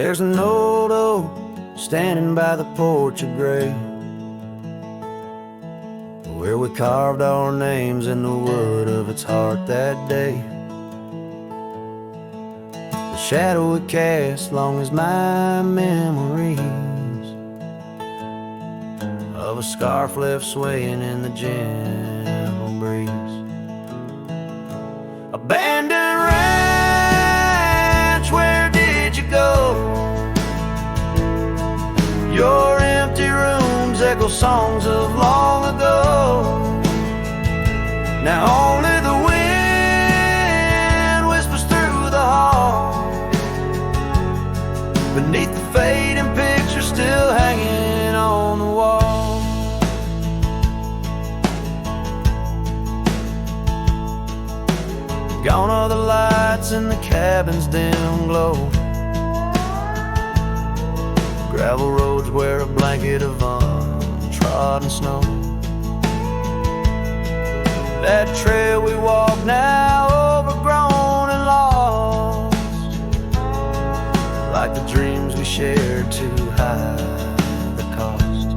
There's an old oak standing by the porch of gray, where we carved our names in the wood of its heart that day. The shadow it cast long as my memories of a scarf left swaying in the gentle breeze. Abandoned ranch, where did you go? Your empty rooms echo songs of long ago. Now only the wind whispers through the hall, beneath the fading picture still hanging on the wall. Gone are the lights in the cabin's dim glow. Gravel roads wear a blanket of untrodden snow. That trail we walk now overgrown and lost, like the dreams we shared too high the cost.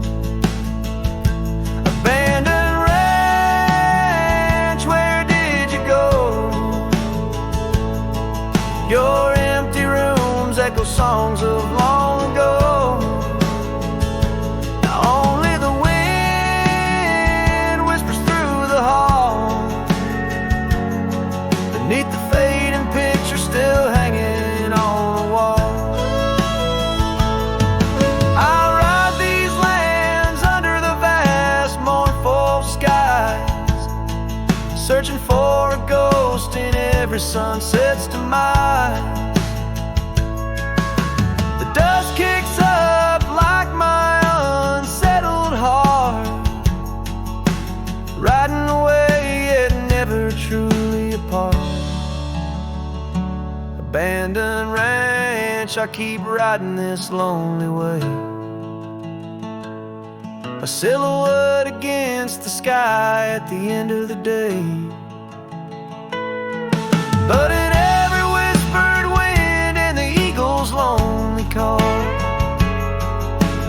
Abandoned ranch, where did you go? Your empty rooms echo songs of long ago. Now only the wind whispers through the hall, beneath the fading picture still hanging on the wall. I ride these lands under the vast mournful skies, searching for a ghost in every sunset's demise. The dust kicks up like my unsettled heart, riding away yet never truly apart. Abandoned ranch, I keep riding this lonely way, a silhouette against the sky at the end of the day. But in every whispered wind and the eagle's lonely call,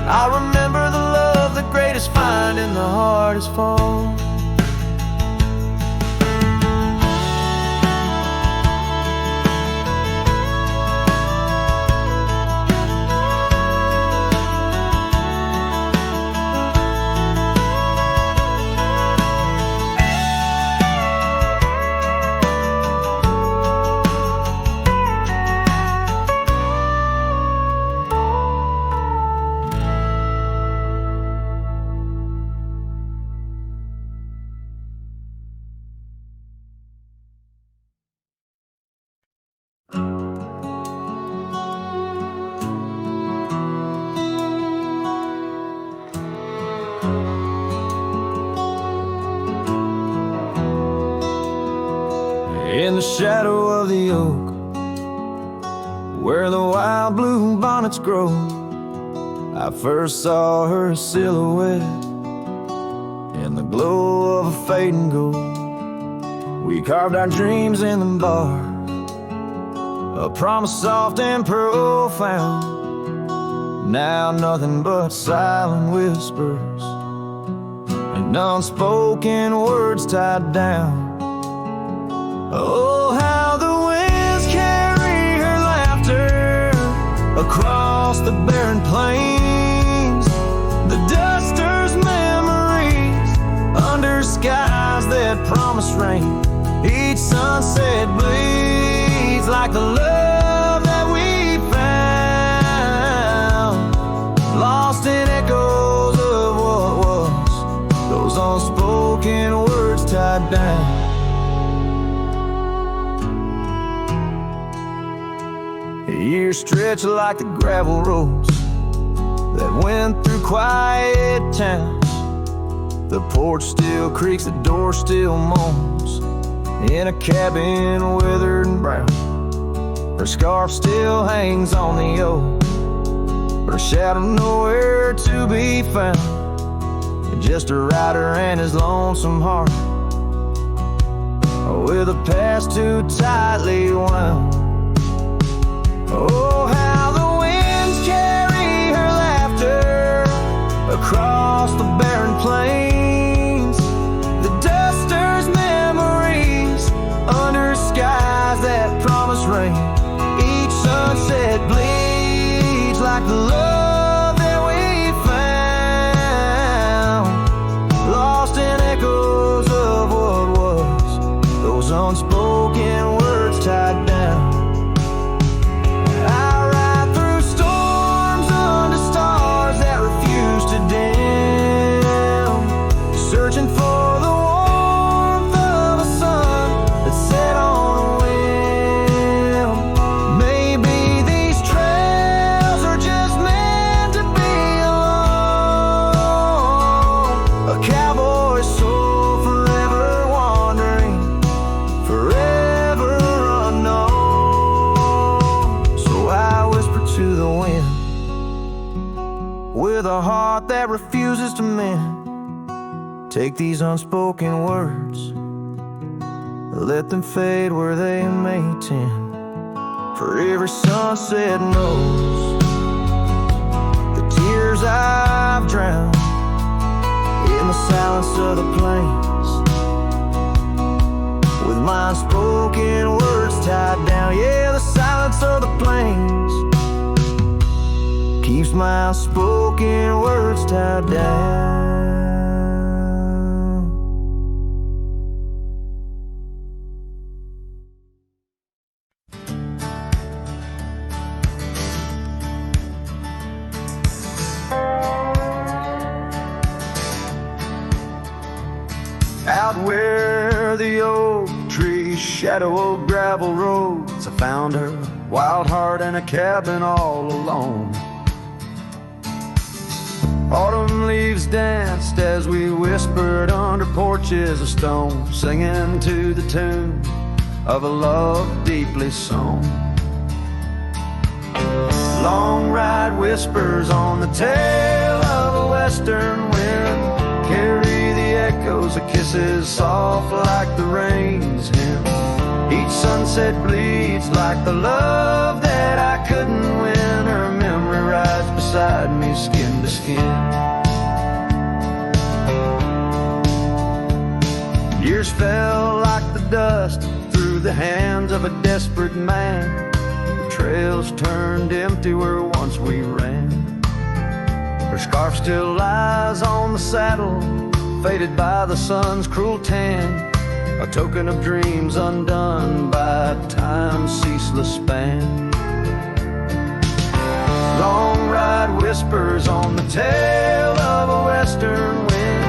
I remember the love the greatest find in the hardest fall. In the shadow of the oak, where the wild blue bonnets grow, I first saw her silhouette in the glow of a fading gold. We carved our dreams in the bar, a promise soft and profound. Now nothing but silent whispers and unspoken words tied down. Oh, how the winds carry her laughter across the barren plains. The dusters' memories under skies that promise rain. Each sunset bleeds like the love that we found, lost in echoes of what was, those unspoken words tied down. Years stretch like the gravel roads that went through quiet towns. The porch still creaks, the door still moans, in a cabin withered and brown. Her scarf still hangs on the oak, but her shadow nowhere to be found. Just a rider and his lonesome heart, with a past too tightly wound. Oh, how the wind with a heart that refuses to mend. Take these unspoken words, let them fade where they may tend. For every sunset knows the tears I've drowned in the silence of the plains, with my unspoken words tied down. Yeah, the silence of the plains keeps my unspoken words tied down. Out where the oak trees shadow old gravel roads, I found her, wild heart in a cabin all alone. Autumn leaves danced as we whispered under porches of stone, singing to the tune of a love deeply sown. Long ride whispers on the tail of a western wind carry the echoes of kisses soft like the rain's hymn. Each sunset bleeds like the love that I couldn't win. Her memory rides beside me, skin to skin. Years fell like the dust through the hands of a desperate man. The trails turned empty where once we ran. Her scarf still lies on the saddle, faded by the sun's cruel tan, a token of dreams undone by time's ceaseless span. Long ride whispers on the tail of a western wind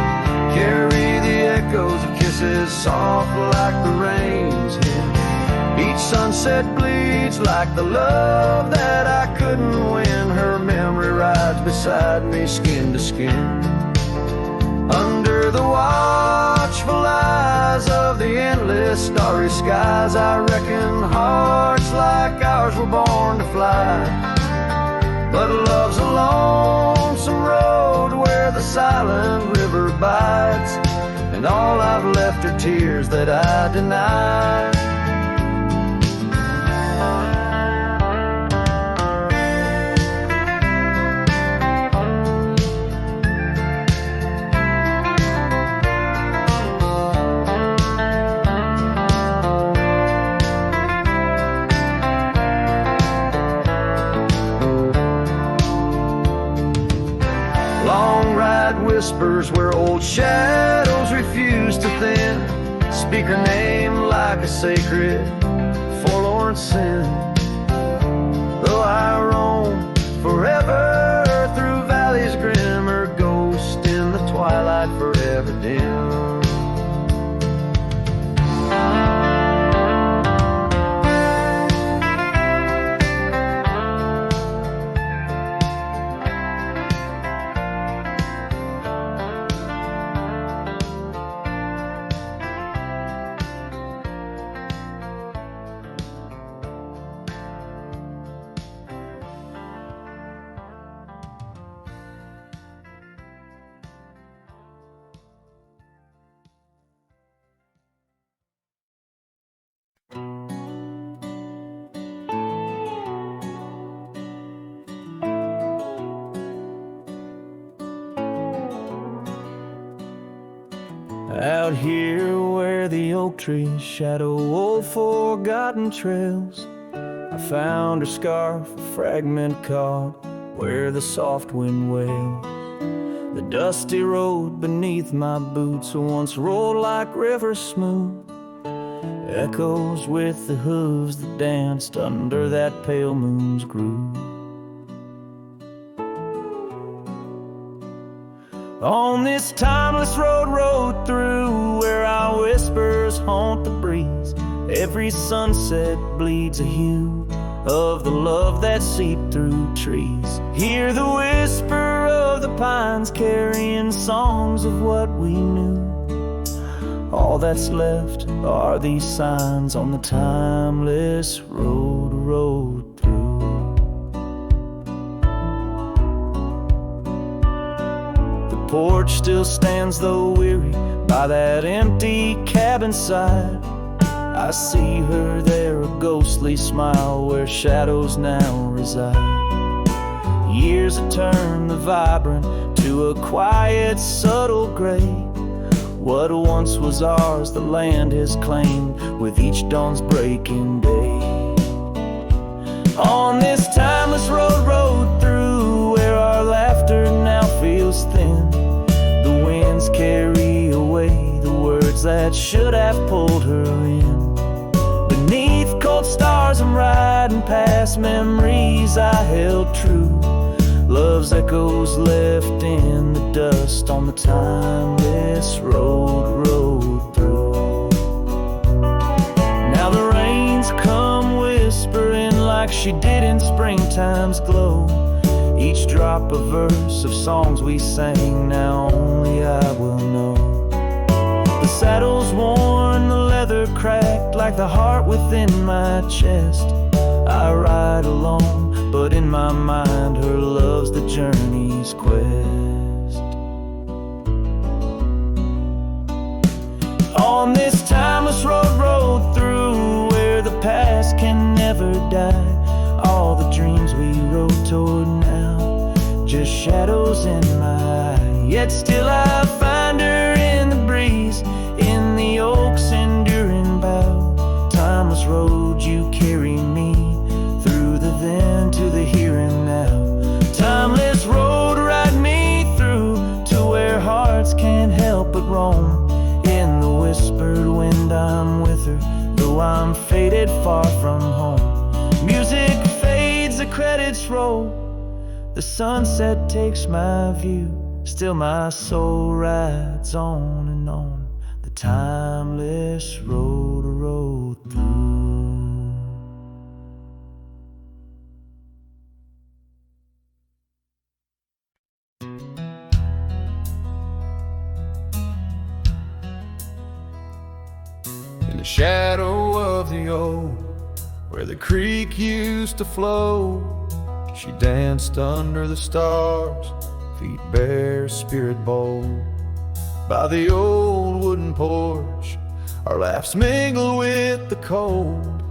carry the echoes of kisses soft like the rain's hymn. Each sunset bleeds like the love that I couldn't win. Her memory rides beside me, skin to skin. Under the watchful eyes of the endless starry skies, I reckon hearts like ours were born to fly. But love's a lonesome road where the silent river bites, and all I've left are tears that I deny. Whispers where old shadows refuse to thin, speak her name like a sacred forlorn sin. Though I roam forever through valleys grim, her ghost in the twilight forever dim. Out here where the oak trees shadow old forgotten trails, I found her scarf, a fragment caught where the soft wind wails. The dusty road beneath my boots once rolled like rivers smooth, echoes with the hooves that danced under that pale moon's groove. On this timeless road rode through, where our whispers haunt the breeze, every sunset bleeds a hue of the love that seeped through trees. Hear the whisper of the pines carrying songs of what we knew. All that's left are these signs on the timeless road rode through. porch still stands though weary by that empty cabin side. I see her there, a ghostly smile where shadows now reside. Years have turned the vibrant to a quiet, subtle gray. What once was ours, the land has claimed with each dawn's breaking day. On this timeless road through, where our laughter now feels thin, the winds carry away the words that should have pulled her in. Beneath cold stars I'm riding past memories I held true, love's echoes left in the dust on the timeless road through. Now the rains come whispering like she did in springtime's glow. Each drop a verse of songs we sang, now only I will know. The saddle's worn, the leather cracked like the heart within my chest. I ride alone, but in my mind her love's the journey's quest. On this timeless road through, where the past can never die, all the dreams we rode toward now, just shadows in my eye. Yet still I find her in the breeze, in the oak's enduring bough. Timeless road, you carry me through the then to the here and now. Timeless road, ride me through to where hearts can't help but roam. In the whispered wind I'm with her, though I'm faded far from home. Music fades, the credits roll, the sunset takes my view. Still my soul rides on and on, the timeless road through. In the shadow of the oak, where the creek used to flow, she danced under the stars, feet bare, spirit bold. By the old wooden porch, our laughs mingled with the cold,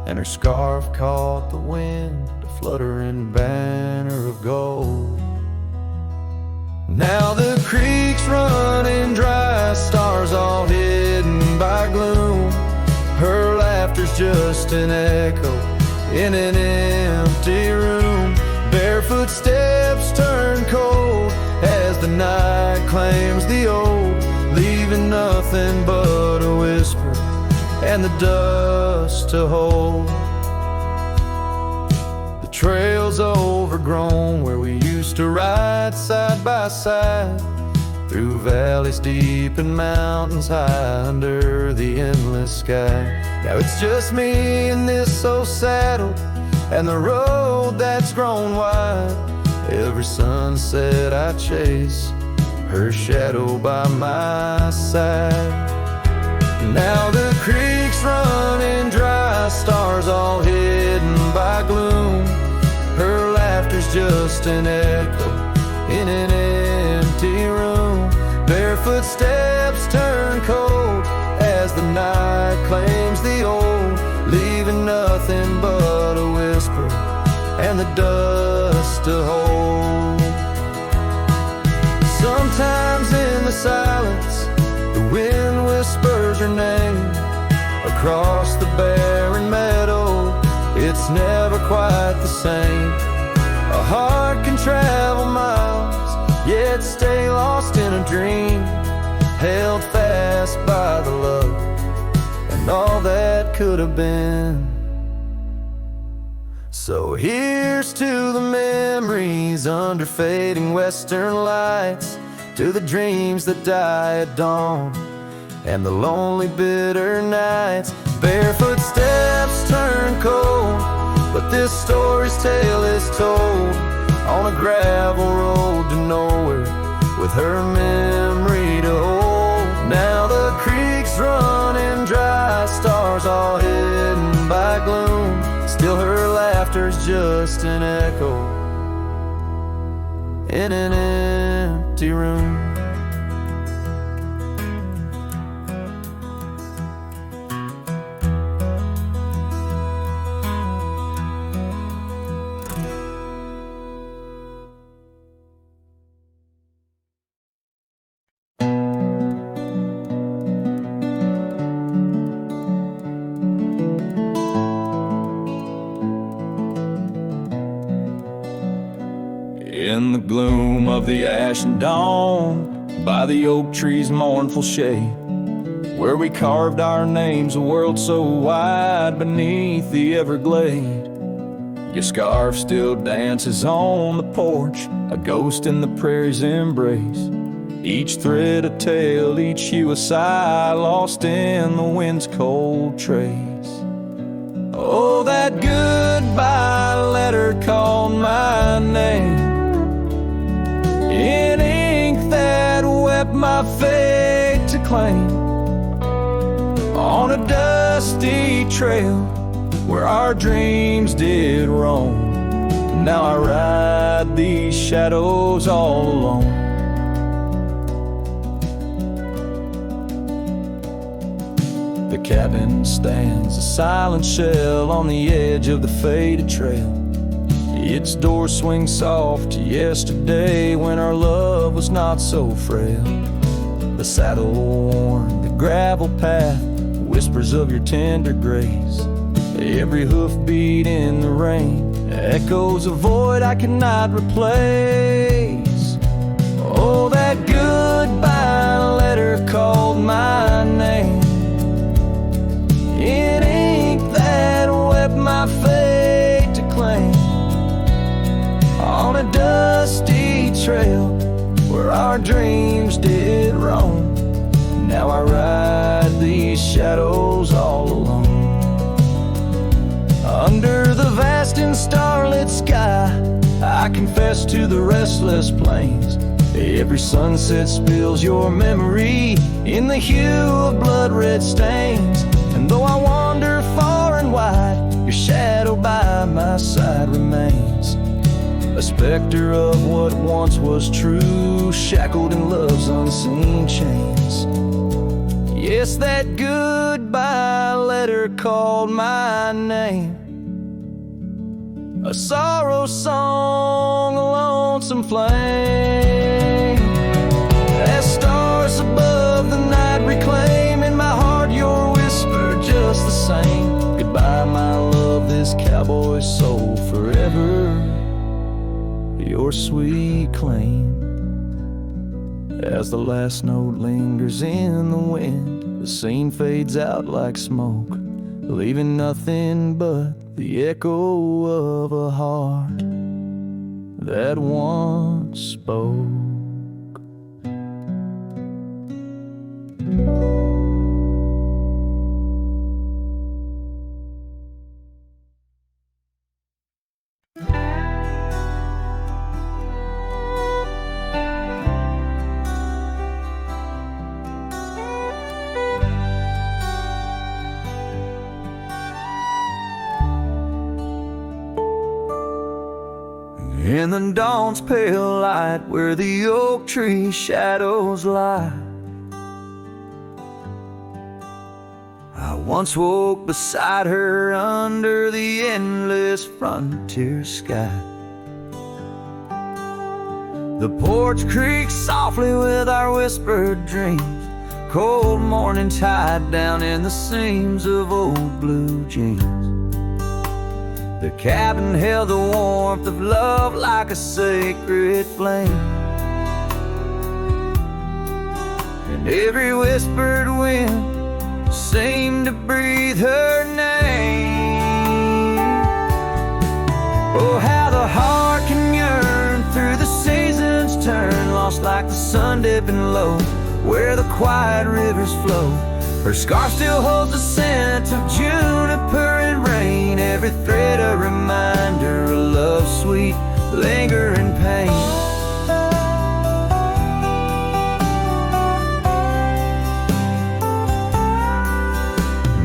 and her scarf caught the wind, a fluttering banner of gold. Now the creek's running dry, stars all hidden by gloom. Her laughter's just an echo in an empty room. Barefoot steps turn cold as the night claims the old, leaving nothing but a whisper and the dust to hold. The trail's overgrown where we used to ride side by side, through valleys deep and mountains high under the endless sky. Now it's just me in this old saddle and the road that's grown wide. Every sunset I chase, her shadow by my side. Now the creek's running dry, stars all hidden by gloom. Her laughter's just an echo in an empty room. Barefoot steps turn cold as the night claims the old, leaving nothing but a whisper and the dust to hold. Sometimes in the silence, the wind whispers her name. Across the barren meadow, it's never quite the same. A heart can travel miles, yet stay lost in a dream, held fast by the love and all that could have been. So here's to the memories under fading western lights, to the dreams that die at dawn and the lonely bitter nights. Barefoot steps turn cold, but this story's tale is told on a gravel road to nowhere, with her memory to hold. Now the creek's running dry, stars all hidden by gloom. Still her laughter's just an echo in an empty room. gloom of the ashen dawn, by the oak tree's mournful shade, where we carved our names, a world so wide beneath the Everglade. Your scarf still dances on the porch, a ghost in the prairie's embrace. Each thread a tale, each hue a sigh, lost in the wind's cold trace. Oh, that goodbye letter called my name in ink that wept my fate to claim, on a dusty trail where our dreams did roam. Now I ride these shadows all alone. The cabin stands a silent shell on the edge of the faded trail. Its door swings soft to yesterday when our love was not so frail. The saddle worn, the gravel path, whispers of your tender grace. Every hoofbeat in the rain echoes a void I cannot replace. Oh, that goodbye letter called my name in ink that wept my fate to claim, on a dusty trail where our dreams did roam. Now I ride these shadows all alone. Under the vast and starlit sky, I confess to the restless plains. Every sunset spills your memory in the hue of blood-red stains. And though I wander far and wide, your shadow by my side remains, a specter of what once was true, shackled in love's unseen chains. Yes, that goodbye letter called my name, a sorrow song, a lonesome flame. As stars above the night reclaim in my heart your whisper just the same. Goodbye, my love, this cowboy soul, forever your sweet claim. As the last note lingers in the wind, the scene fades out like smoke, leaving nothing but the echo of a heart that once spoke. In the dawn's pale light, where the oak tree shadows lie, I once woke beside her under the endless frontier sky. The porch creaks softly with our whispered dreams, cold morning tide down in the seams of old blue jeans. The cabin held the warmth of love like a sacred flame, and every whispered wind seemed to breathe her name. Oh, how the heart can yearn through the seasons turn, lost like the sun dipping low where the quiet rivers flow. Her scarf still holds the scent of juniper and rain, every thread a reminder of love's sweet lingering pain.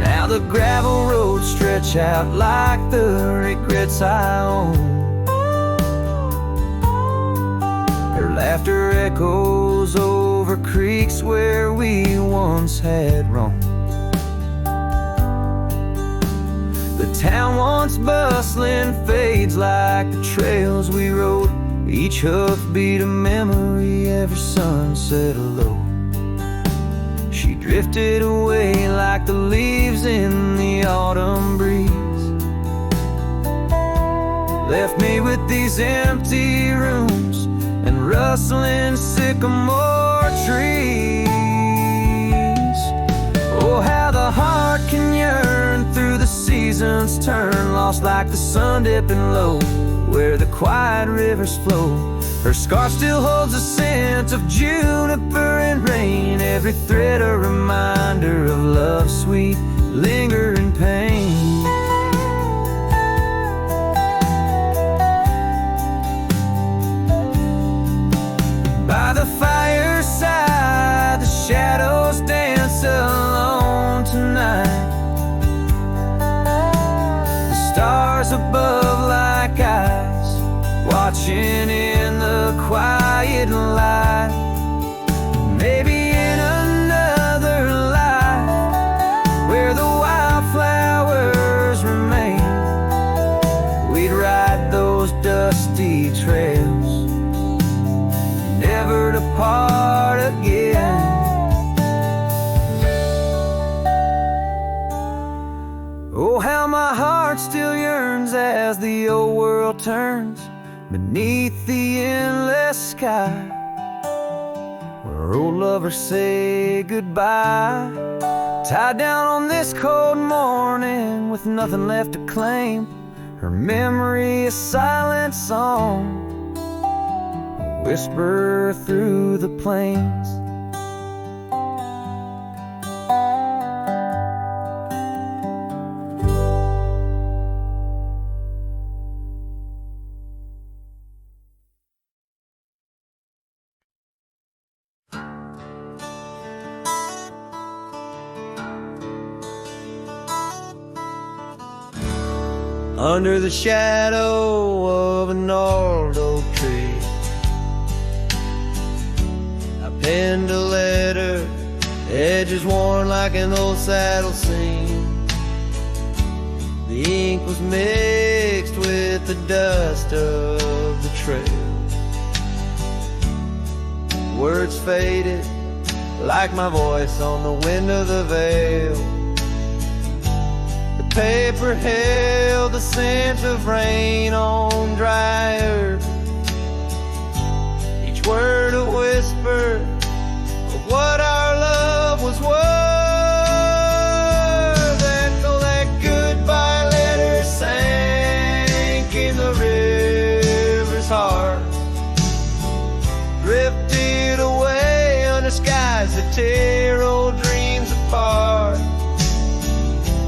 Now the gravel roads stretch out like the regrets I own. Her laughter echoes over creeks where we once had roamed. The town once bustling fades like the trails we rode, each hoofbeat a memory, every sunset a low. She drifted away like the leaves in the autumn breeze, left me with these empty rooms rustling sycamore trees. Oh, how the heart can yearn through the seasons turn, lost like the sun dipping low where the quiet rivers flow. Her scarf still holds a scent of juniper and rain, every thread a reminder of love's sweet lingering pain. By the fireside, the shadows dance alone tonight. The stars above like eyes, watching in the quiet light. Maybe in another life, where the wildflowers remain, we'd ride those dusty trails, never to part again. Oh, how my heart still yearns as the old world turns beneath the endless sky, where old lovers say goodbye, tied down on this cold morning with nothing left to claim. Her memory a silent song, a whisper through the plains. Under the shadow of an old oak tree, I penned a letter, edges worn like an old saddle seam. The ink was mixed with the dust of the trail. Words faded like my voice on the wind of the veil. Paper held the scent of rain on dry earth, each word a whisper of what our love was worth. And though that goodbye letter sank in the river's heart, drifted away under skies that tear old dreams apart.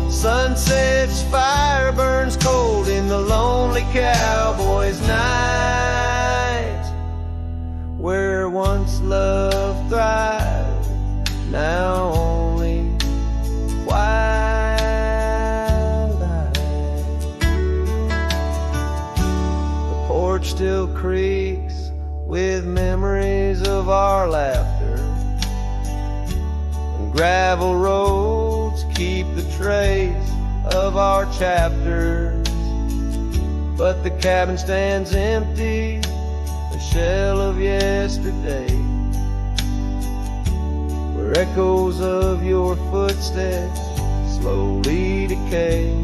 Sunset's fire burns cold in the lonely cowboy's night, where once love thrived, now only twilight. The porch still creaks with memories of our laughter, and gravel roads keep the trace of our chapters. But the cabin stands empty, a shell of yesterday, where echoes of your footsteps slowly decay.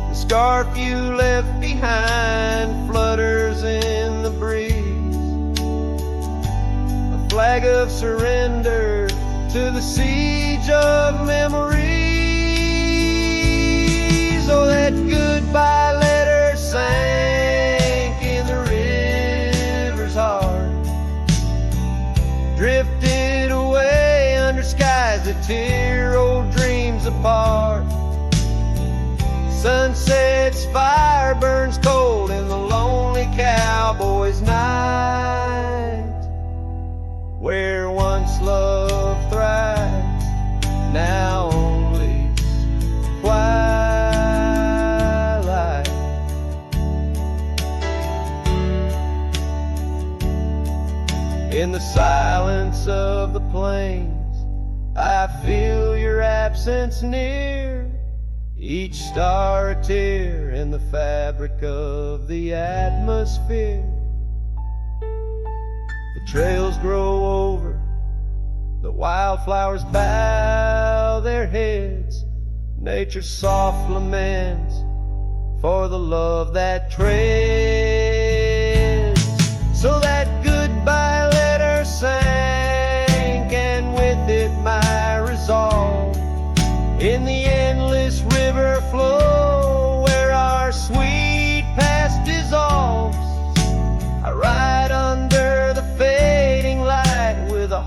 The scarf you left behind flutters in the breeze, a flag of surrender to the siege of memories. Oh, that goodbye letter sank in the river's heart, drifted away under skies that tear old dreams apart. Sunset's fire burns cold in the lonely cowboy's night, where once love thrives, now only twilight. In the silence of the plains, I feel your absence near, each star a tear in the fabric of the atmosphere. The trails grow over, the wildflowers bow their heads, nature's soft laments for the love that treads.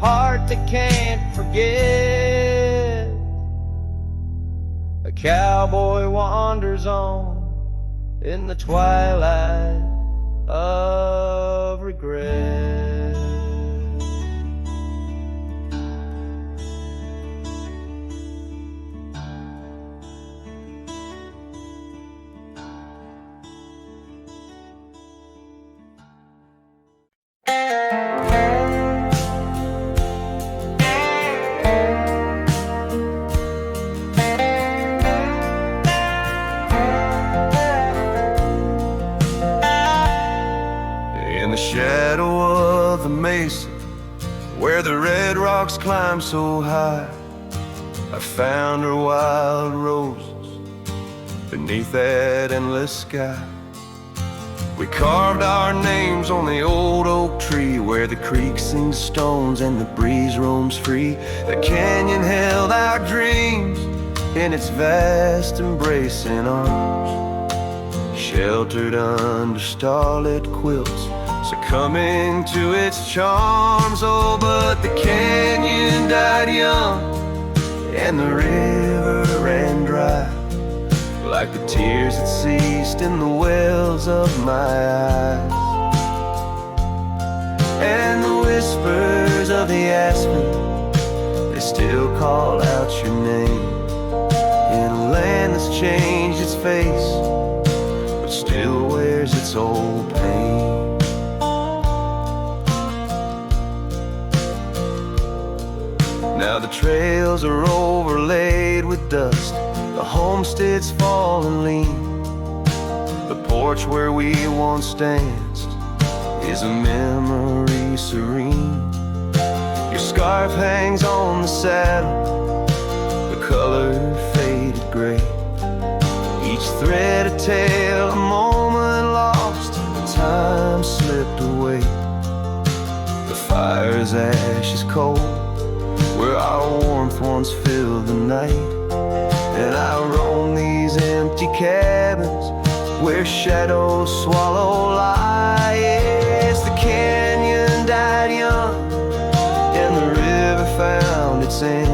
heart that can't forget. A cowboy wanders on in the twilight of regret. In the shadow of the mesa, where the red rocks climb so high, I found her wild roses beneath that endless sky. We carved our names on the old oak tree, where the creek sings stones and the breeze roams free. The canyon held our dreams in its vast embracing arms, sheltered under starlit quilts, succumbing to its charms. Oh, but the canyon died young and the river ran dry, like the tears that ceased in the wells of my eyes. And the whispers of the aspen, they still call out your name, in a land that's changed its face, but still wears its old pain. Now the trails are overlaid with dust, the homestead's fallen lean. The porch where we once danced is a memory serene. Your scarf hangs on the saddle, the color faded gray. Each thread a tale, a moment lost, the time slipped away. The fire's ashes cold, where our warmth once filled the night. And I roam these empty cabins where shadows swallow light. Yes, the canyon died young and the river found its end,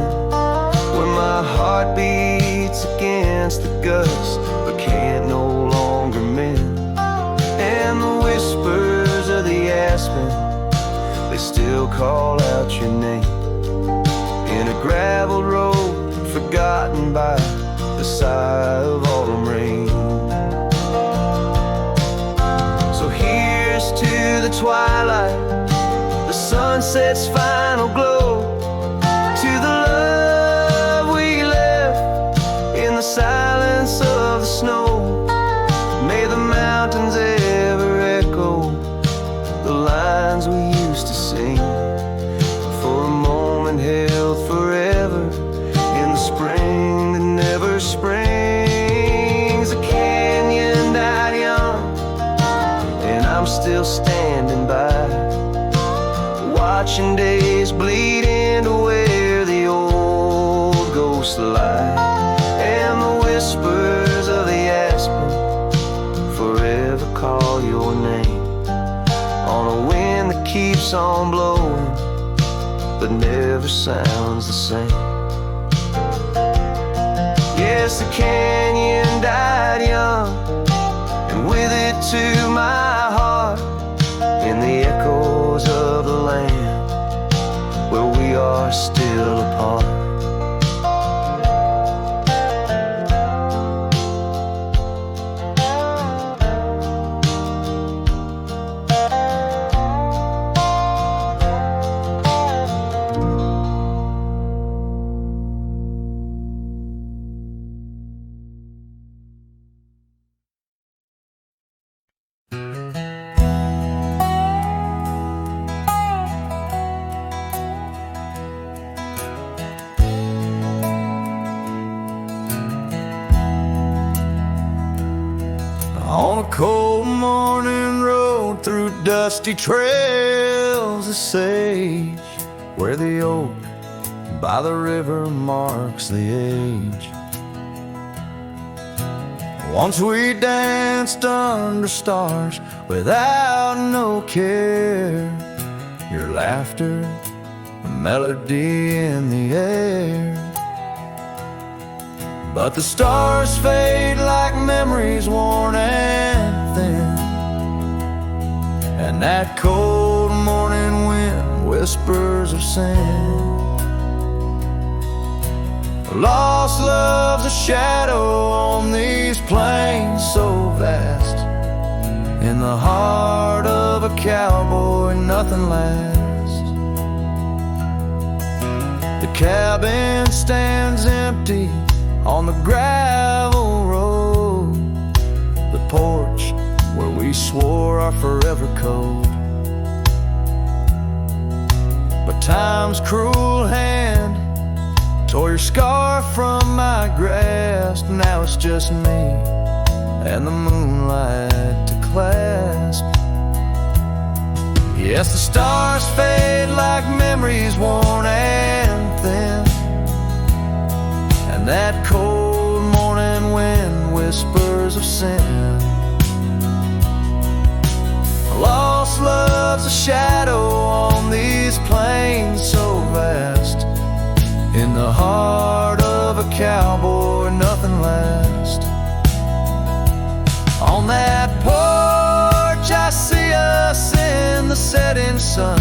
where my heart beats against the gust but can't no longer mend. And the whispers of the aspen, they still call out your name, in a gravel road forgotten by the sigh of autumn rain. So here's to the twilight, the sunset's final glow, to the love we left in the silence of the snow. May the mountains ever echo the lines we used to sing, for a moment held forever in the spring that never springs. The canyon died young and I'm still standing by, watching days bleed into where the old ghosts lie. And the whispers of the aspen forever call your name, on a wind that keeps on blowing but never sounds the same. Yes, the canyon died young, and with it to my heart, in the echoes of the land where we are still apart. On a cold morning road through dusty trails of sage, where the oak by the river marks the age. Once we danced under stars without no care, your laughter melody in the air. But the stars fade like memories worn and thin, and that cold morning wind whispers of sin. Lost love's a shadow on these plains so vast. In the heart of a cowboy nothing lasts. The cabin stands empty on the gravel road, the porch where we swore our forever code. But time's cruel hand tore your scarf from my grasp. Now it's just me and the moonlight to clasp. Yes, the stars fade like memories worn and thin, and that cold morning wind whispers of sin. Lost love's a shadow on these plains so vast. In the heart of a cowboy nothing lasts. On that porch I see us in the setting sun.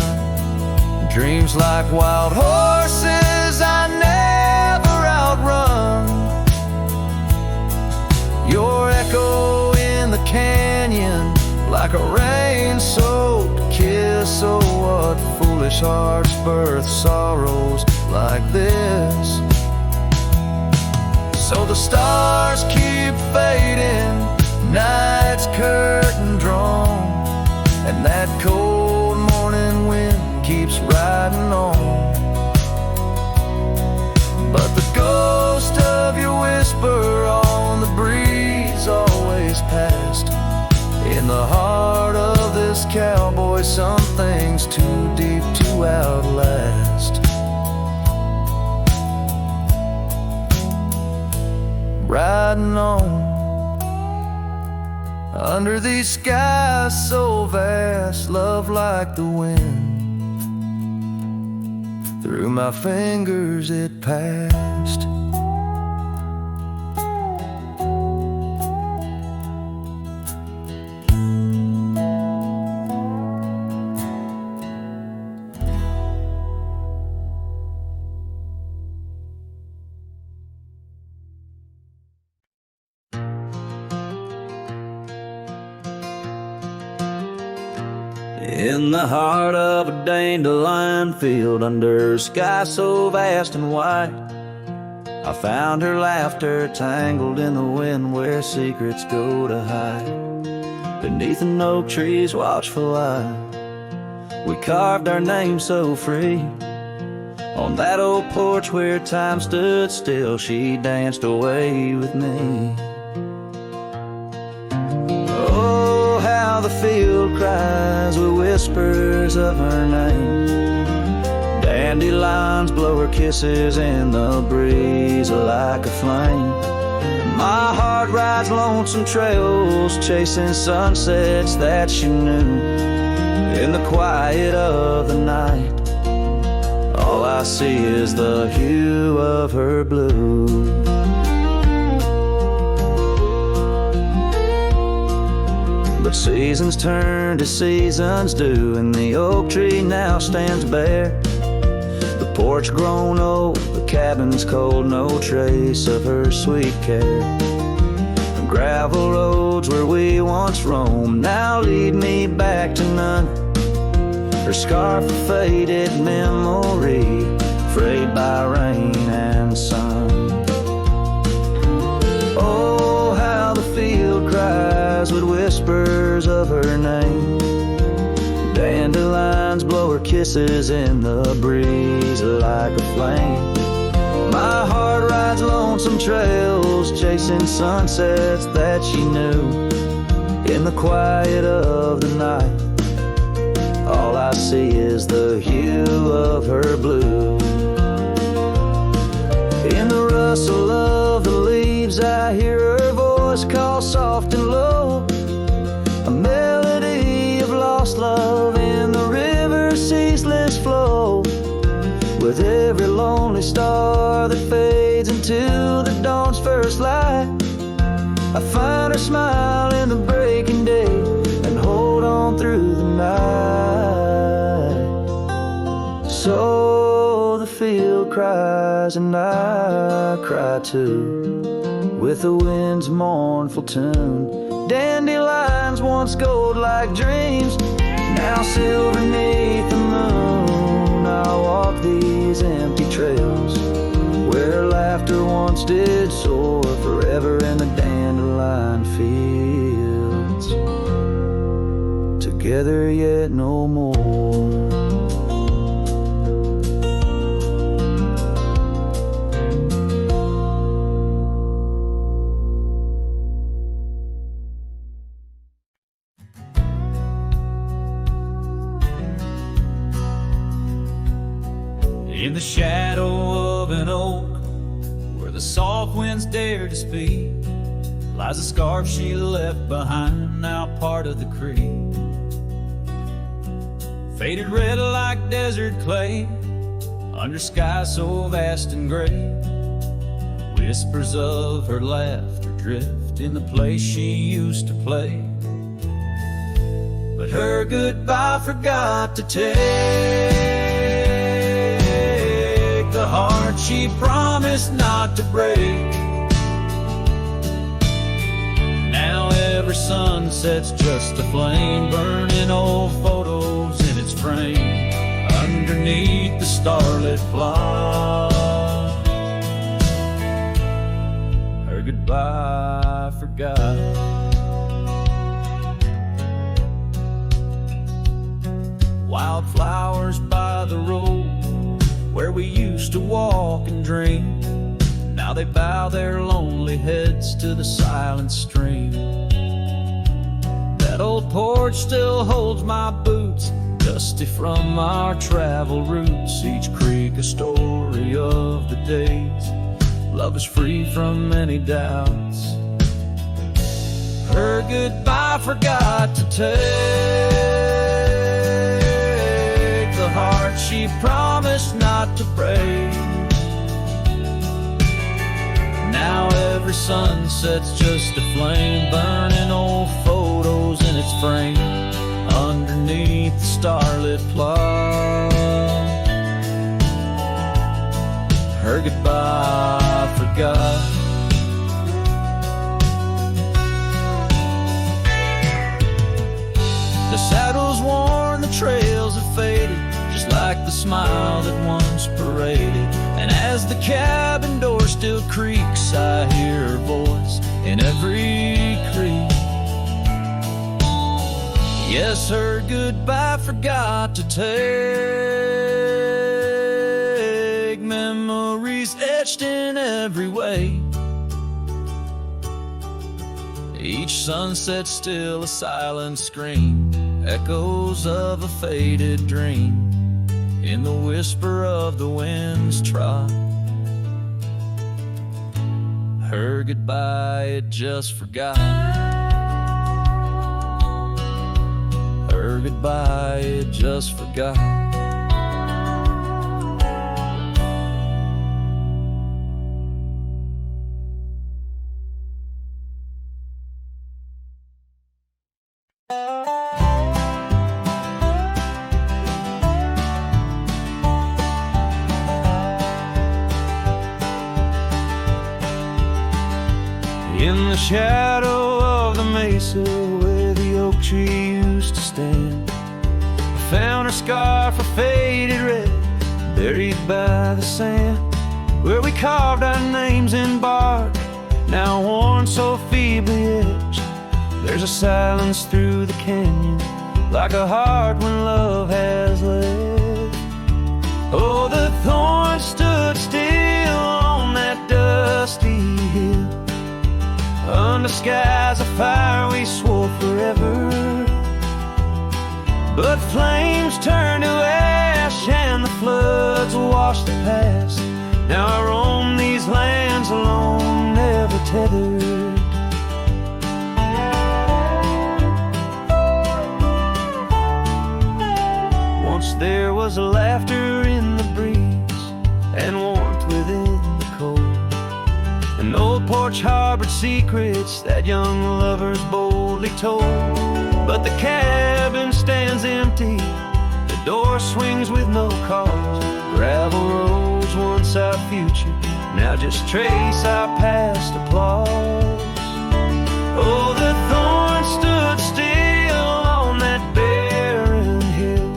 Dreams like wild horses I never outrun. Your echo in the canyon like a rain-soaked kiss. Oh, what foolish hearts birth sorrows like this. So the stars keep fading, night's curtain drawn, and that cold morning wind keeps riding on. But the ghost of your whisper on the breeze always passed. In the heart of this cowboy some things too deep to outlast. Riding on under these skies so vast, love like the wind. Through my fingers it passed. In the heart of a dandelion field, under a sky so vast and white, I found her laughter tangled in the wind where secrets go to hide. Beneath an oak tree's watchful eye, we carved our name so free. On that old porch where time stood still, she danced away with me. The field cries with whispers of her name. Dandelions blow her kisses in the breeze like a flame. My heart rides lonesome trails, chasing sunsets that she knew. In the quiet of the night, all I see is the hue of her blue. But seasons turn to seasons do, and the oak tree now stands bare. The porch grown old, the cabin's cold, no trace of her sweet care. The gravel roads where we once roamed now lead me back to none. Her scarf a faded memory, frayed by rain and sun. Oh, how the field cries with whispers of her name. Dandelions blow her kisses in the breeze like a flame. My heart rides lonesome trails, chasing sunsets that she knew. In the quiet of the night, all I see is the hue of her blue. In the rustle of the leaves I hear her voice call soft and low, a melody of lost love in the river's ceaseless flow. with every lonely star that fades into the dawn's first light. I find her smile in the breaking day and hold on through the night. So the field cries and I cry too, with the wind's mournful tune. Dandelions once gold like dreams, now silver neath the moon. I'll walk these empty trails where laughter once did soar forever in the dandelion fields, together yet no more. In the shadow of an oak, where the soft winds dare to speak, lies a scarf she left behind, now part of the creek. Faded red like desert clay, under sky so vast and gray. Whispers of her laughter drift in the place she used to play. But her goodbye forgot to take the heart she promised not to break. Now every sunset's just a flame, burning old photos in its frame, underneath the starlit plot. Her goodbye forgot. Wildflowers by the road where we used to walk and dream, now they bow their lonely heads to the silent stream. That old porch still holds my boots, dusty from our travel routes. Each creek a story of the days love is free from any doubts. Her goodbye forgot to take the heart she promised not to break. Now every sunset's just a flame, burning old photos in its frame, underneath the starlit plot. Her goodbye forgot. The saddle's worn, the trails have faded, just like the smile that once paraded. And as the cabin door still creaks, I hear her voice in every creak. Yes, her goodbye forgot to take memories etched in every way. Each sunset still a silent scream, echoes of a faded dream in the whisper of the wind's trot. Her goodbye it just forgot. Her goodbye it just forgot. In the shadow of the mesa where the oak tree used to stand, I found her scarf, a faded red, buried by the sand, where we carved our names in bark, now worn so feebly etched. There's a silence through the canyon, like a heart when love has left. Oh, the thorns stood still on that dusty hill, under skies of fire we swore forever. But flames turned to ash and the floods washed the past. Now I roam these lands alone, never tethered. Once there was laughter in the breeze, and warmth within the cold. An old porch harbored secrets that young lovers boldly told. But the cabin stands empty, the door swings with no cause. Gravel roads, once our future, now just trace our past applause. Oh, the thorns stood still on that barren hill.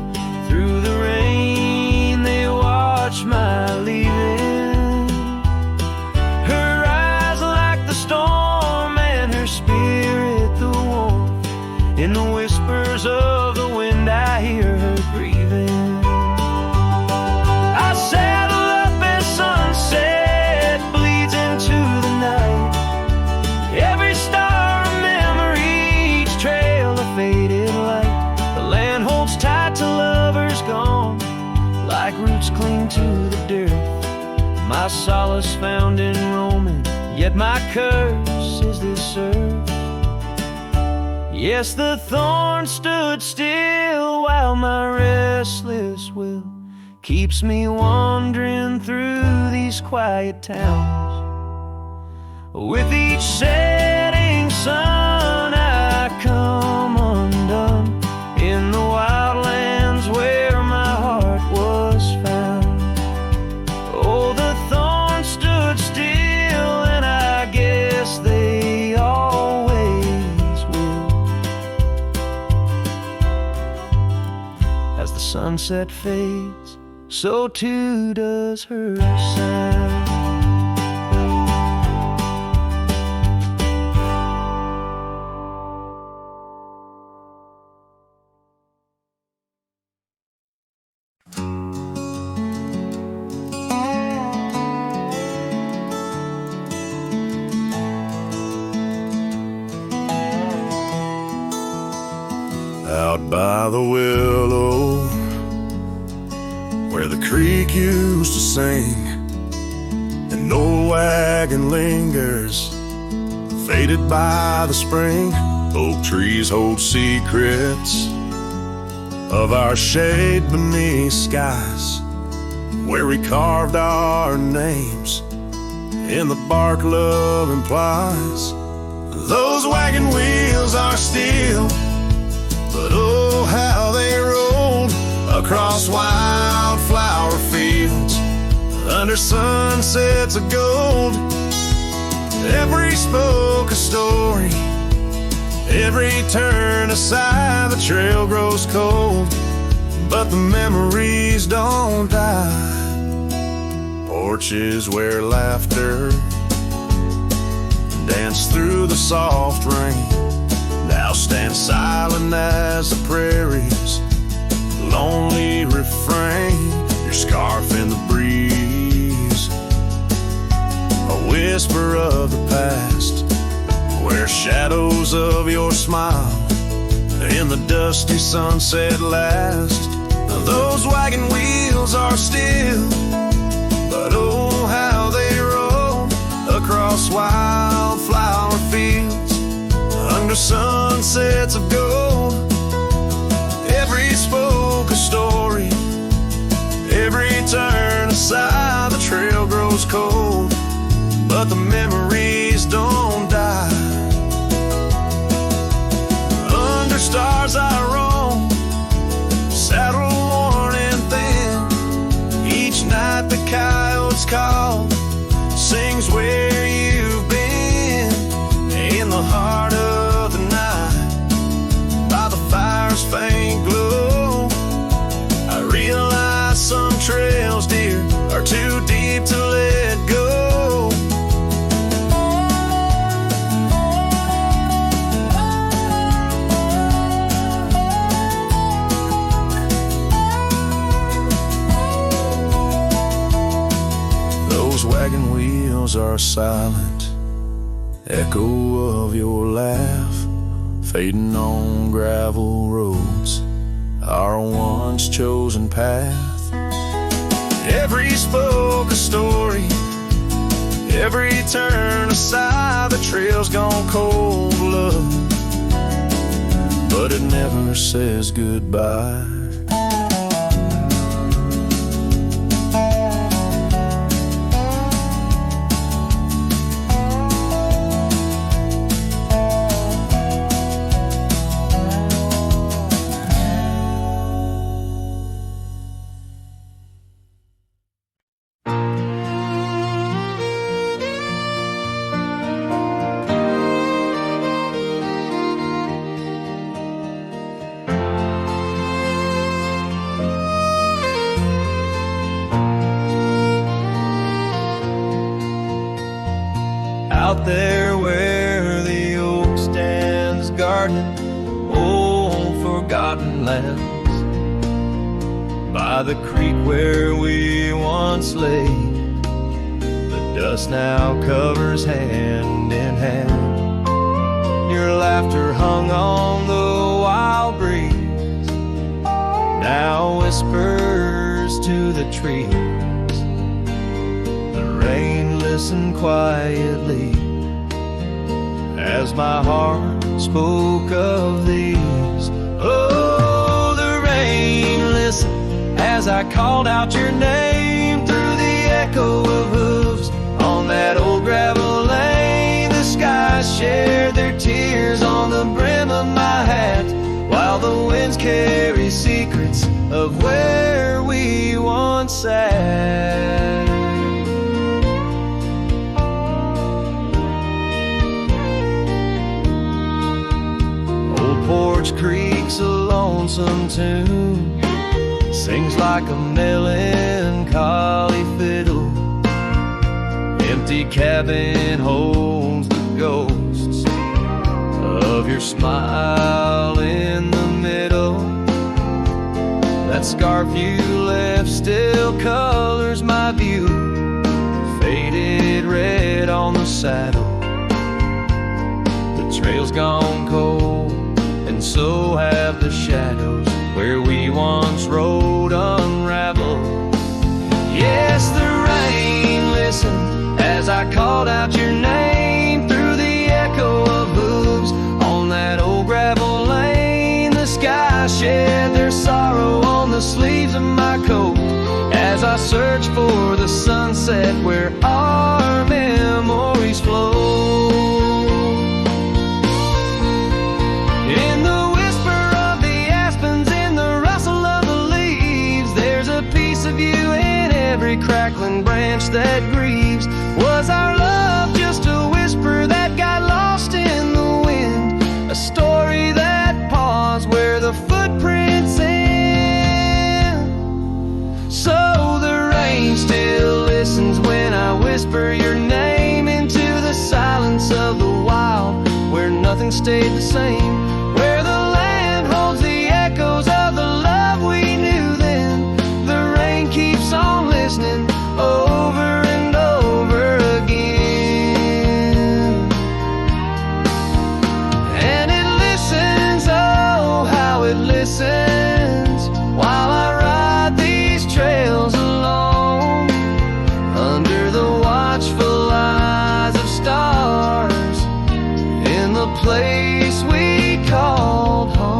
Through the rain they watched my leaving. Her eyes like the storm and her spirit the warmth. In the whispers of the wind I hear her breathing. I saddle up as sunset bleeds into the night. Every star a memory, each trail a faded light. The land holds tight to lovers gone, like roots cling to the dirt. My solace found in roaming, yet my curse is this earth. Yes, the thorn stood still while my restless will keeps me wandering through these quiet towns. With each setting sun I come undone in the wildlands where my heart was found. Oh, the thorns stood still, and I guess they always will. As the sunset fades, so too does her sound. Out by the willow, where the creek used to sing, an old wagon lingers, faded by the spring. Oak trees hold secrets of our shade beneath skies, where we carved our names in the bark love implies. Those wagon wheels are steel, but oh, how they rolled across wildflower fields under sunsets of gold. Every spoke a story, every turn aside, the trail grows cold, but the memories don't die. Porches where laughter danced through the soft rain now stand silent as the prairie's lonely refrain. Your scarf in the breeze, a whisper of the past, where shadows of your smile in the dusty sunset last. Those wagon wheels are still, but oh, how they roll across wildflower fields under sunsets of gold. Every spoke a story, every turn aside, the trail grows cold, but the memories don't die. Under stars I roam, saddle worn and thin. Each night the coyotes call, sings where you've been. In the heart of the night, by the fire's faint glow, I realize some trails, dear, are too deep to let go. Those wagon wheels are silent, echo of your laugh, fading on gravel roads, our once chosen path. Every spoke a story, every turn aside, the trail's gone cold, love, but it never says goodbye. by the creek where we once lay. The dust now covers hand in hand. Your laughter hung on the wild breeze, now whispers to the trees. The rain listened quietly as my heart spoke of these. Oh, the rain listened as I called out your name through the echo of hooves on that old gravel lane. The skies shared their tears on the brim of my hat, while the winds carry secrets of where we once sat. Old Porch Creek's a lonesome tune, sings like a melancholy fiddle. Empty cabin holds the ghosts of your smile in the middle. That scarf you left still colors my view, faded red on the saddle. The trail's gone cold, and so have the shadows where we once rode unraveled. Yes, the rain listened as I called out your name through the echo of hooves on that old gravel lane. The sky shed their sorrow on the sleeves of my coat as I search for the sunset where our memories flow. In the whisper of the aspens, in the rustle of the leaves, there's a piece of you in every crackling branch that grieves. Was our love just a whisper that got lost in the wind? A story that paused where the footprints end? So the rain still listens when I whisper your name into the silence of the wild, where nothing stayed the same, where the land holds the echoes of the love we knew then. The rain keeps on listening over and over again. And it listens, oh how it listens, while I ride these trails alone, under the watchful eyes of stars, in the place we called home.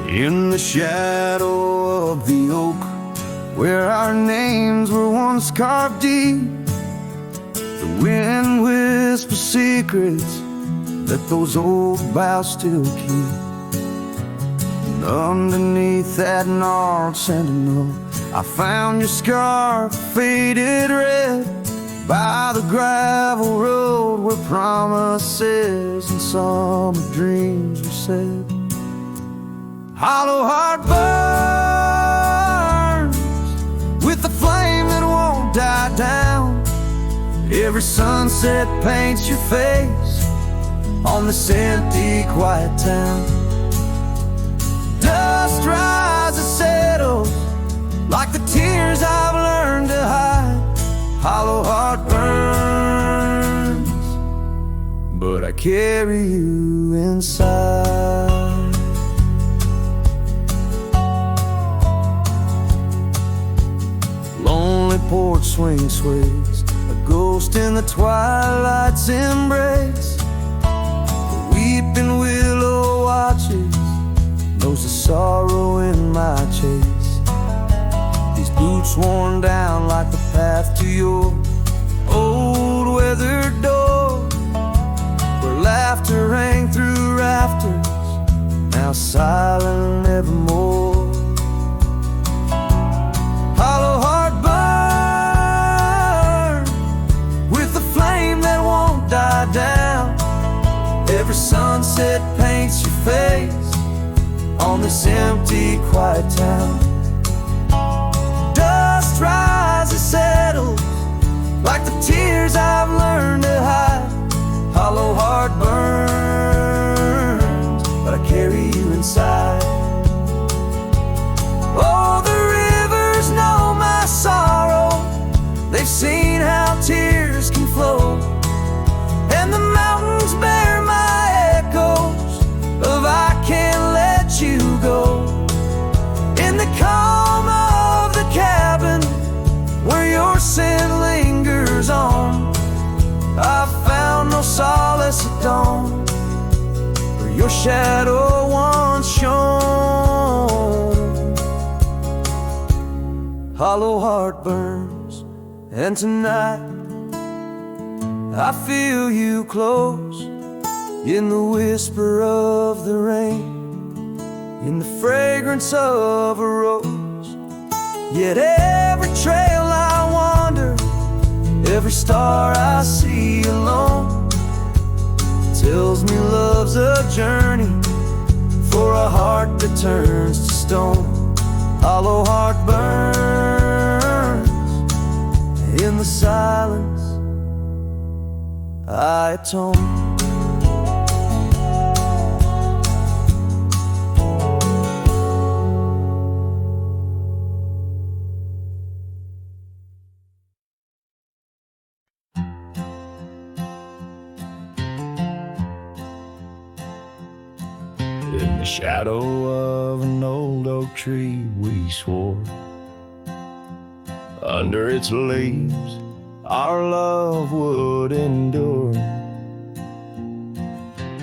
In the shadow of the oak, where our names were once carved deep, the wind whispers secrets that those old boughs still keep. And underneath that gnarled sentinel, I found your scarf faded red by the gravel road where promises and summer dreams were said. Hollow heart burns with the flame that won't die down. Every sunset paints your face on this empty, quiet town. Dust rises, settles like the tears I've learned to hide. Hollow heart burns, but I carry you inside. Lonely porch swing sways, a ghost in the twilight's embrace. The weeping willow watches, knows the sorrow in my chase. These boots worn down like the path to your old weathered door, where laughter rang through rafters, now silent evermore. Hollow heart burns sunset paints your face on this empty, quiet town. Dust rises, settles like the tears I've learned to hide. Hollow heart burns, but I carry you inside. Oh, the rivers know my sorrow. They've seen how tears can flow, and the mountains bear my echoes of I can't let you go. In the calm of the cabin where your scent lingers on, I found no solace at dawn, where your shadow once shone. Hollow heart burns, and tonight I feel you close, in the whisper of the rain, in the fragrance of a rose. Yet every trail I wander, every star I see alone, tells me love's a journey for a heart that turns to stone. Hollow heart burns, in the silence I atone. In the shadow of an old oak tree we swore, under its leaves our love would endure.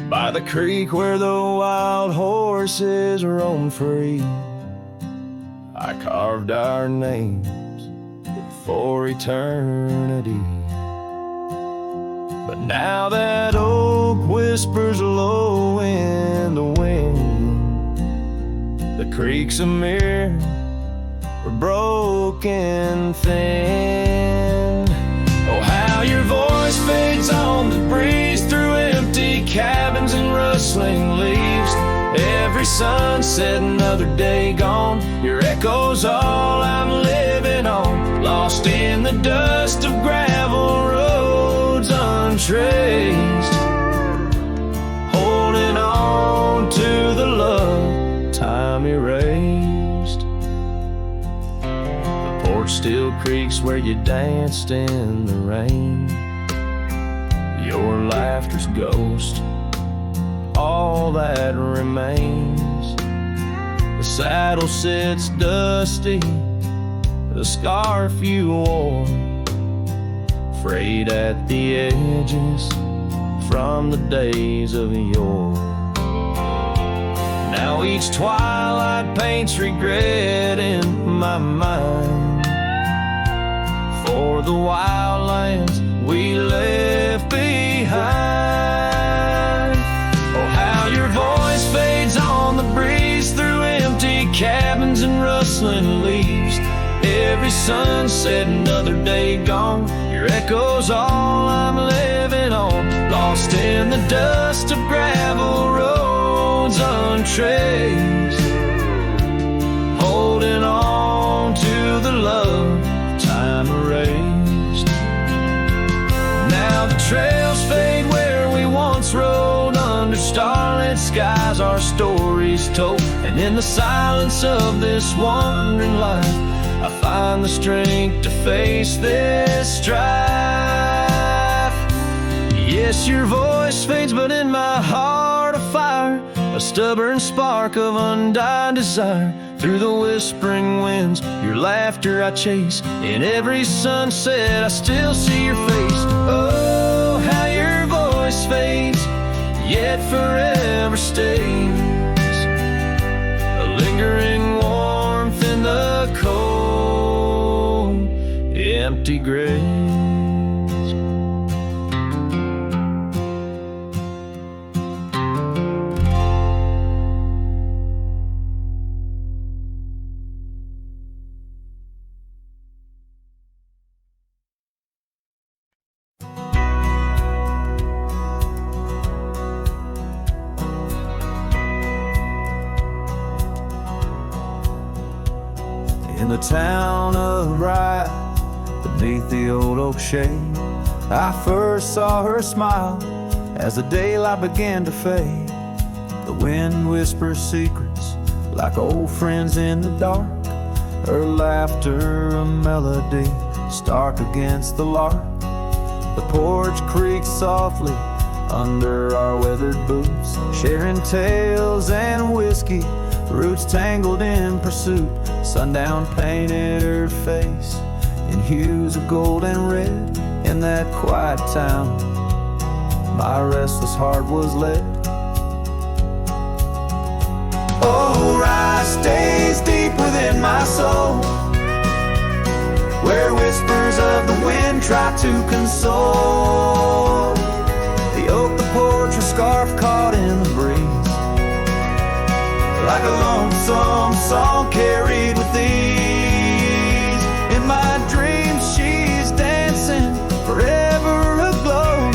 By the creek where the wild horses roam free, I carved our names for eternity. But now that oak whispers low in the wind, the creek's a mirror, we're broken thin. Oh, how your voice fades on the breeze through empty cabins and rustling leaves. Every sunset, another day gone, your echo's all I'm living on. Lost in the dust of gravel roads untraced, holding on to the love time erased. The porch still creaks where you danced in the rain. Your laughter's ghost, all that remains. The saddle sits dusty, the scarf you wore, frayed at the edges from the days of yore. Now each twilight paints regret in my mind for the wild lands we left behind. Oh, how your voice fades on the breeze through empty cabins and rustling leaves. Every sunset, another day gone, your echo's all I'm living on. Lost in the dust of gravel roads untraced, holding on to the love time erased. Now the trails fade where we once rode, under starlit skies our stories told. And in the silence of this wandering life, I find the strength to face this strife. Yes, your voice fades, but in my heart a fire, a stubborn spark of undying desire. Through the whispering winds, your laughter I chase. In every sunset, I still see your face. Oh, how your voice fades, yet forever stays. A lingering warmth in the cold, empty graves. the town of Bryan, beneath the old oak shade, I first saw her smile as the daylight began to fade. The wind whispers secrets like old friends in the dark, her laughter a melody stark against the lark. The porch creaks softly under our weathered boots, sharing tales and whiskey, roots tangled in pursuit. Sundown painted her face in hues of gold and red. In that quiet town, my restless heart was led. Oh, Rye stays deep within my soul, where whispers of the wind try to console. The oak, the porch, a scarf caught in the breeze, like a lonesome song carried with ease. In my dreams she's dancing, forever aglow.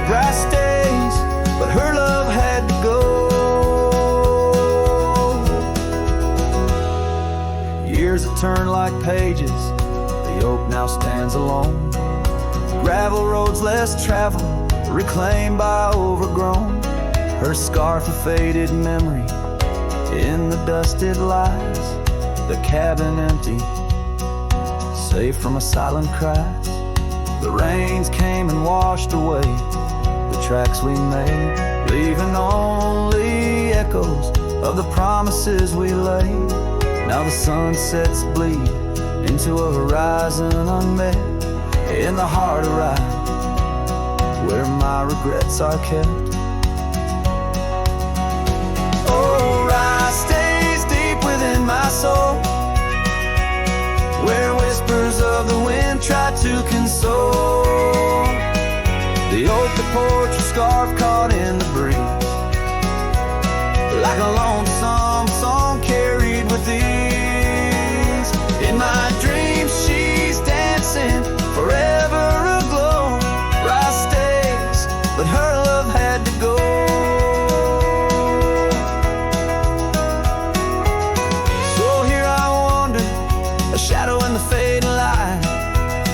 Rye stays, but her love had to go. Years have turned like pages, the oak now stands alone. Gravel roads less traveled, reclaimed by overgrown. Her scarf a faded memory in the dusted lies. The cabin empty, safe from a silent cries. The rains came and washed away the tracks we made, leaving only echoes of the promises we laid. Now the sunsets bleed into a horizon unmet, in the heart of Rye, where my regrets are kept. Oh, Rye stays deep within my soul, where whispers of the wind try to console. The oak, the porch, a scarf caught in the breeze, like a lonesome song carried with ease. In my dreams she's dancing, forever aglow. Rye stays, but her love had to go. So here I wander, a shadow in the fading light,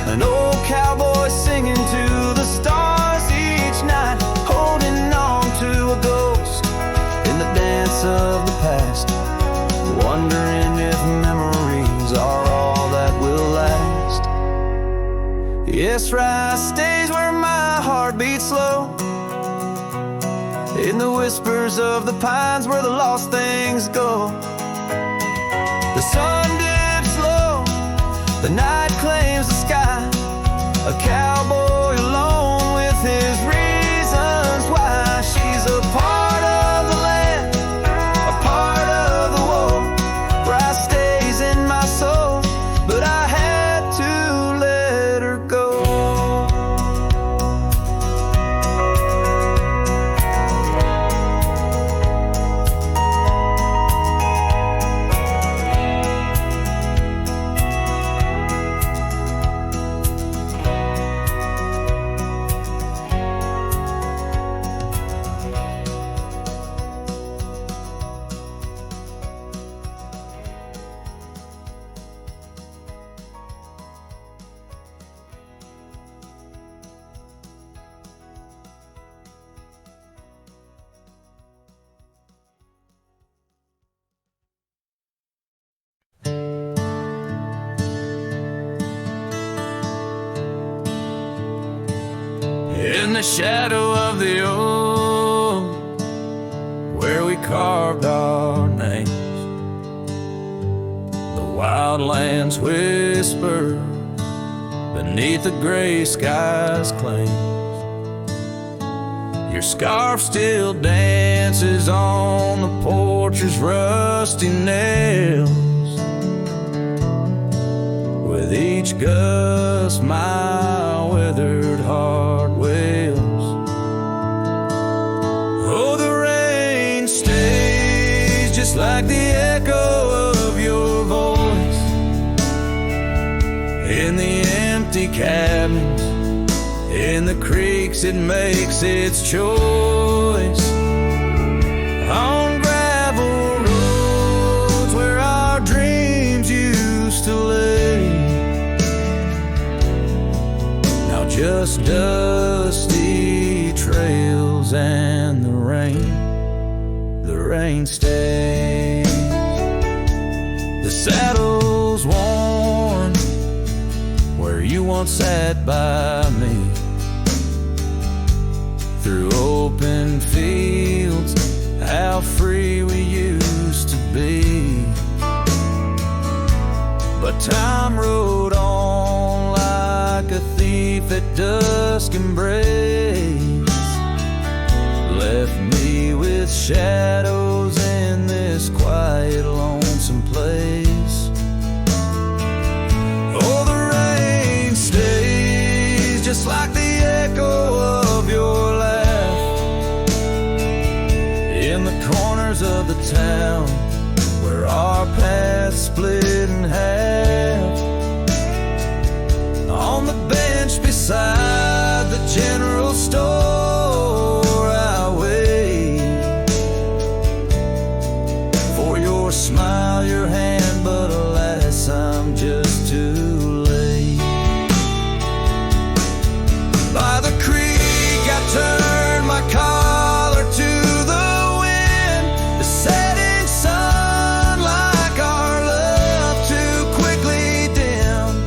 an old cowboy singing to the stars each night, holding on to a ghost in the dance of the past, wondering if memories are all that will last. Yes, Rye stays where my heart beats slow, in the whispers of the pines where the lost things go. The sun dips low, the night claims the sky, a cowboy alone with his reasons why. She's a part of the land, a part of the woe. Rye stays in my soul, but I had to let her go. In the shadow of the oak, where we carved our names, the wildlands whisper beneath the gray sky's claims. Your scarf still dances on the porch's rusty nails. With each gust my weathered heart wails. Oh, the rain stays just like the echo of your voice in the empty cabins, in the creeks it makes its choice. On gravel roads where our dreams used to live, just dusty trails and the rain stays. The saddle's worn where you once sat by me, through open fields, how free we used to be. But time rode on like a thief at dusk embrace, left me with shadows in this quiet, lonesome place. Oh, the rain stays just like the echo of your laugh in the corners of the town where our paths split in half. On the bench beside the general store, I wait for your smile, your hand, but alas, I'm just too late. By the creek, I turned my collar to the wind, the setting sun like our love too quickly dim.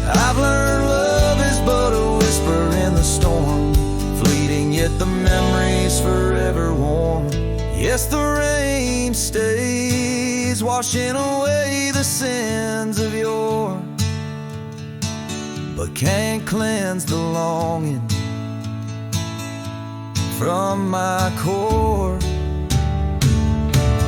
I've learned love is but a whisper in the storm, fleeting yet the memories forever warm. Yes, the rain stays, washing away the sins of yore, but can't cleanse the longing from my core.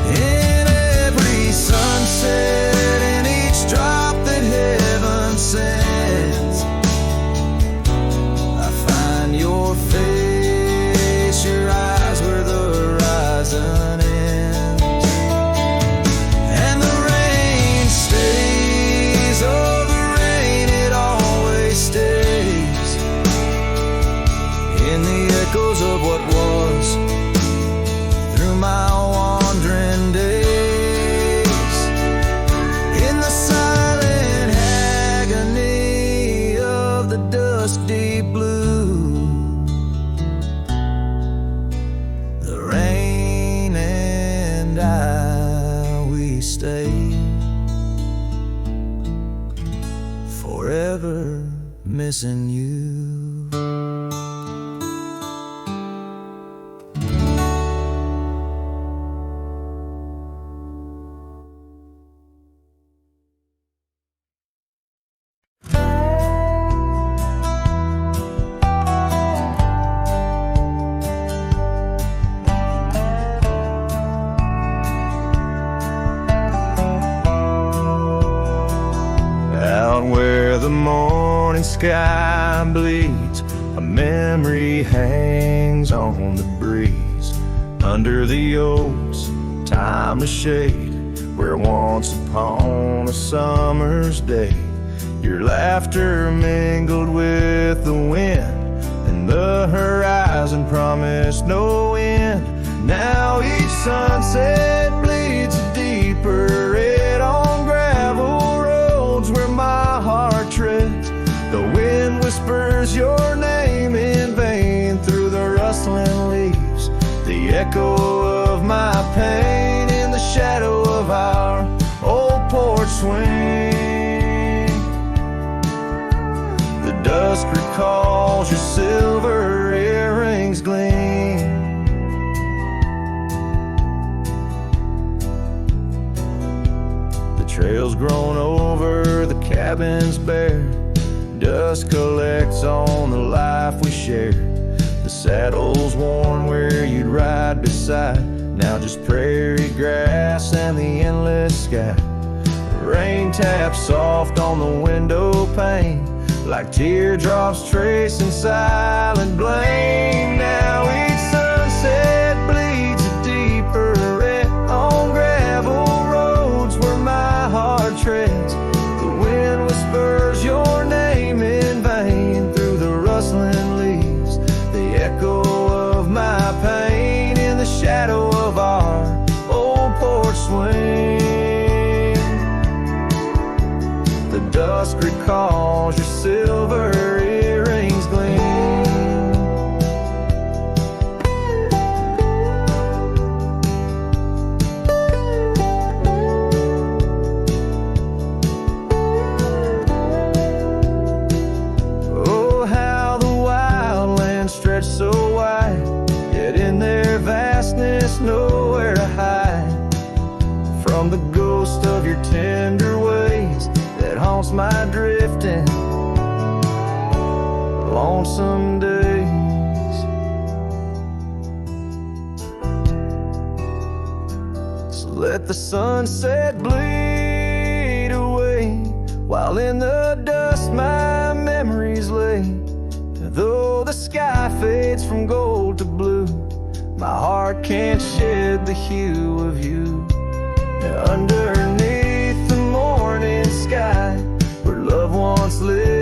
In every sunset, in each drop that heaven sends, I find your face, your eyes where the horizon ends. And the rain stays, oh the rain, it always stays, in the echoes of what was, through my wandering days, in the silent agony of the dusk deep blue. The rain and I, we stay forever missing you. Out where the morning sky bleeds, a memory hangs on the breeze. Under the oaks, timeless shade, where once upon a summer's day, your laughter mingled with the wind, and the horizon promised no end. Now each sunset bleeds a deeper red on gravel roads where my heart treads. The wind whispers your name in vain through the rustling leaves, the echo of my pain in the shadow of our old porch swing. The dusk recalls your silver earrings gleam. The trail's grown over, the cabin's bare, dust collects on the life we share. The saddle's worn where you'd ride beside, now just prairie grass and the endless sky. Rain taps soft on the window pane, like teardrops tracing silent blame. Now each sunset bleeds a deeper red on gravel roads where my heart treads. The wind whispers your name in vain through the rustling leaves, the echo of my pain in the shadow of our old porch swing. The dusk recalls your silver earrings gleam. tender ways that haunts my drifting lonesome days. So let the sunset bleed away, while in the dust my memories lay. Though the sky fades from gold to blue, my heart can't shed the hue of you. Underneath the morning sky, where love once lived,